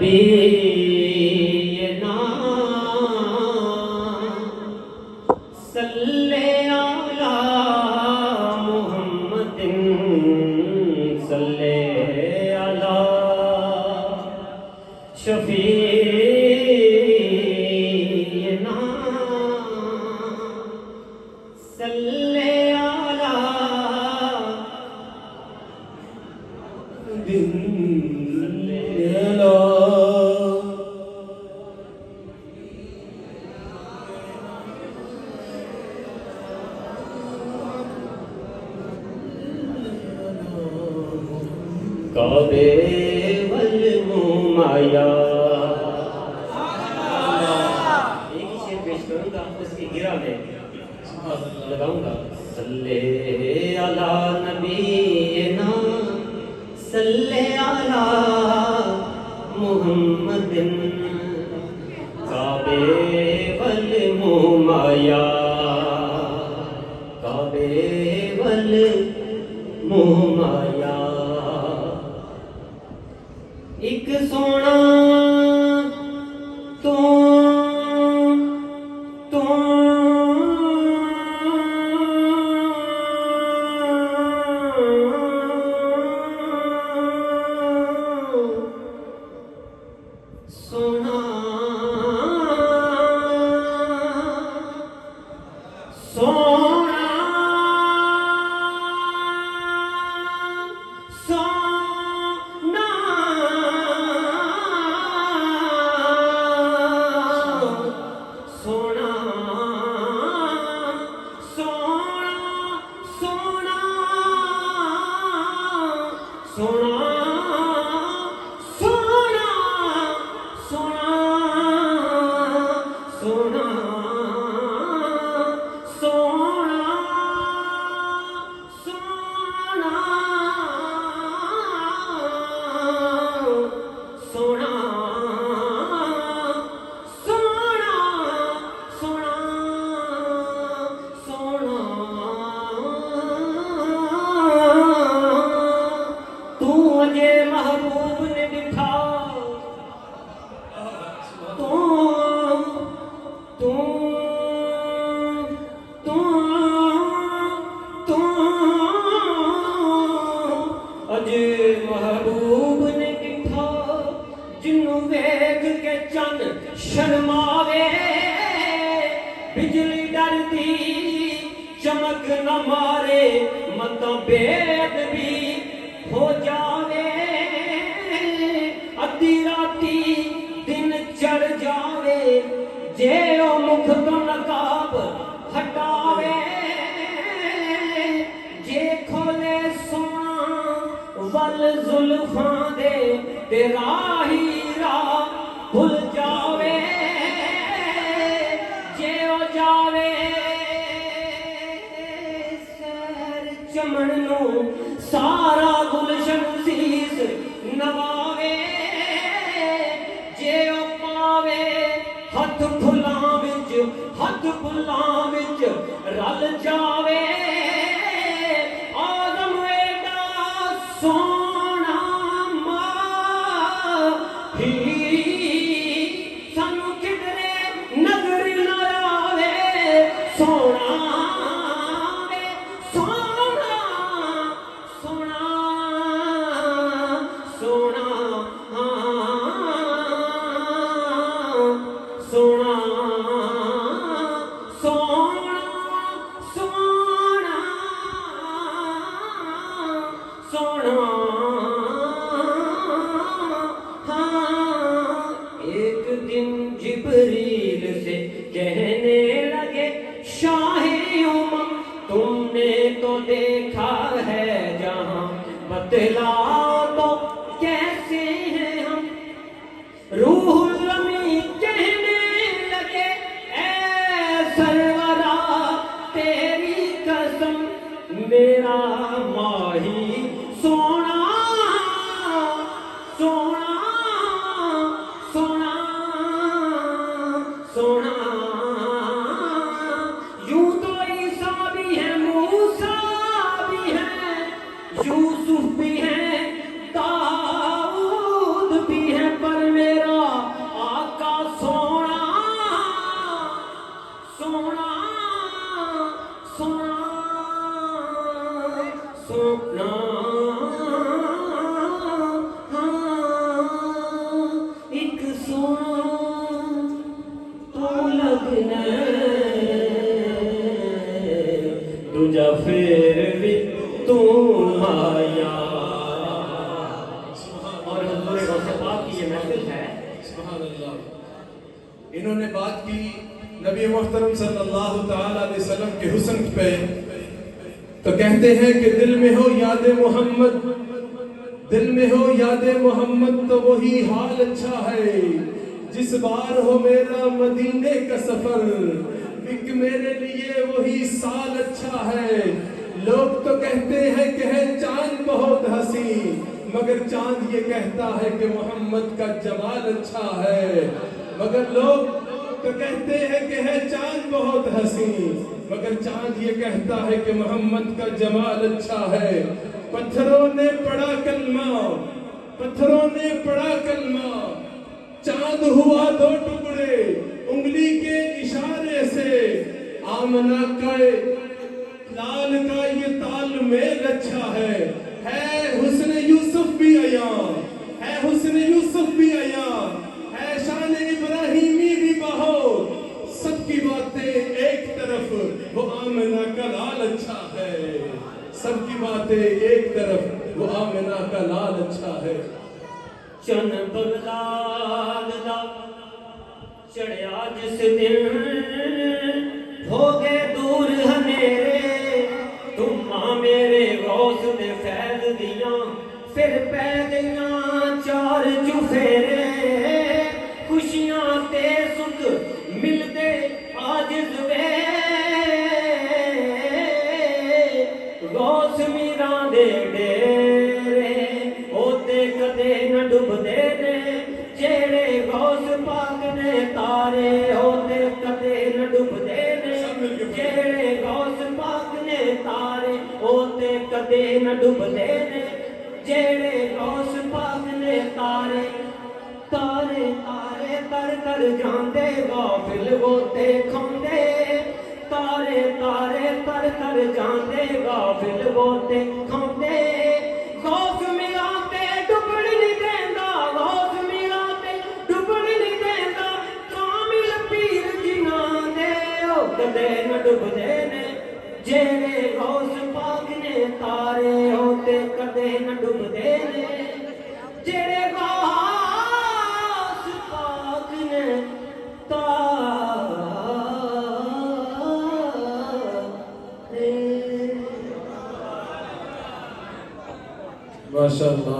नबीना सल्ले अला मुहम्मदिन सल्ले अला शफीना सल्ले अला काबे वल मुमाया। एक ही शेर पेश करूंगा, उसकी गिरा में लगाऊंगा। सल्ले अला नबीना सल्ले अला मुहम्मदिन काबे वल मुमाया काबे वल मुमाया। एक सोना तो सोना सोना सोना सोना सोना सोना सोना महबूब ने दिखा जिन्नू वेख के चन शर्मावे बिजली डरदी चमक न मारे मत बेद भी हो जावे अद्धी राती दिन चढ़ जावे जे ओ मुख तो नकाब हटावे जे खोले सोना वल जुल्फां दे तेरा ही राह भुल जावे जे ओ जावे सैर चमन नू सारा गुलशन सीस नवावे जे ओ पावे हथ फुलां विच रल जावे सोना माही सानू किधरे नजर न आवे सोना वे सोना सोना सोना सोना सोना सोना एक दिन जिब्रील से कहने लगे शाहे उमम तुमने तो देखा है जहां बतला तो कैसे हैं हम रूहुल अमीन कहने लगे ऐ सरवरा तेरी कसम मेरा माही सोना सोना सोना सोना यूं तो ईसा भी है मूसा भी है यूसुफ भी है दाऊद भी है पर मेरा सोना एक सोना तो लगना दूजा फिर भी तू माया। और हुज़ूर गौसे पाक की ये महफिल है। सुभान अल्लाह। इन्होंने बात की नबी मुहतरम सल्लल्लाहु तआला अलैहि वसल्लम के हुस्न पे, तो कहते हैं कि दिल में हो याद मोहम्मद, दिल में हो याद मोहम्मद तो वही हाल अच्छा है। जिस बार हो मेरा मदीने का सफर, एक मेरे लिए वही साल अच्छा है। लोग तो कहते हैं कि है चांद बहुत हंसी, मगर चांद ये कहता है कि मोहम्मद का जमाल अच्छा है। मगर लोग तो कहते हैं कि है चांद बहुत हंसी, मगर चांद ये कहता है कि मोहम्मद का जमाल अच्छा है। पत्थरों ने पढ़ा कलमा, पत्थरों ने पढ़ा कलमा, चांद हुआ दो टुकड़े उंगली के इशारे से। आमना का लाल का ये तालमेल अच्छा है हुस्न यूसुफ भी आया, है हुस्न यूसुफ भी आया, है शान इब्राहिमी भी बहो। सबकी बातें एक तरफ, वो आमना का लाल अच्छा है। सबकी बातें एक तरफ, वो आमना का लाल अच्छा है। चन बगदाद दा चढ़िया जिस दिन हो गए दूर हनेरे, तुमा मेरे गौस दे फैज दियां फिर पै गईयां चार चुफेरे। खुशियां ते सुख मिलदे आजिज़ वे, गौस मीरां दे डेरे ओते कदे न डुबदे ने। जेड़े गौस पाक ने तारे होते कदे न डुबदे ने। जेड़े गौस पाक ने तारे होते कदे न डुबदे ने। जेड़े गौस पाक ने तारे तारे तारे तर कर जांदे गाफिल होते खांदे। तारे तारे तर कर जांदे गाफिल होते खांदे। गौस मिलाते डुबड़ नहीं देंदा, गौस मिलाते डुबड़ नहीं देंदा। कामिल पीर जिन्हां दे ओ कदे न डुबदे ने। जेड़े गौस पाक ने तारे होते कदे न डुबदे ने। जेड़े गौस पाक ने तारे। माशाअल्लाह।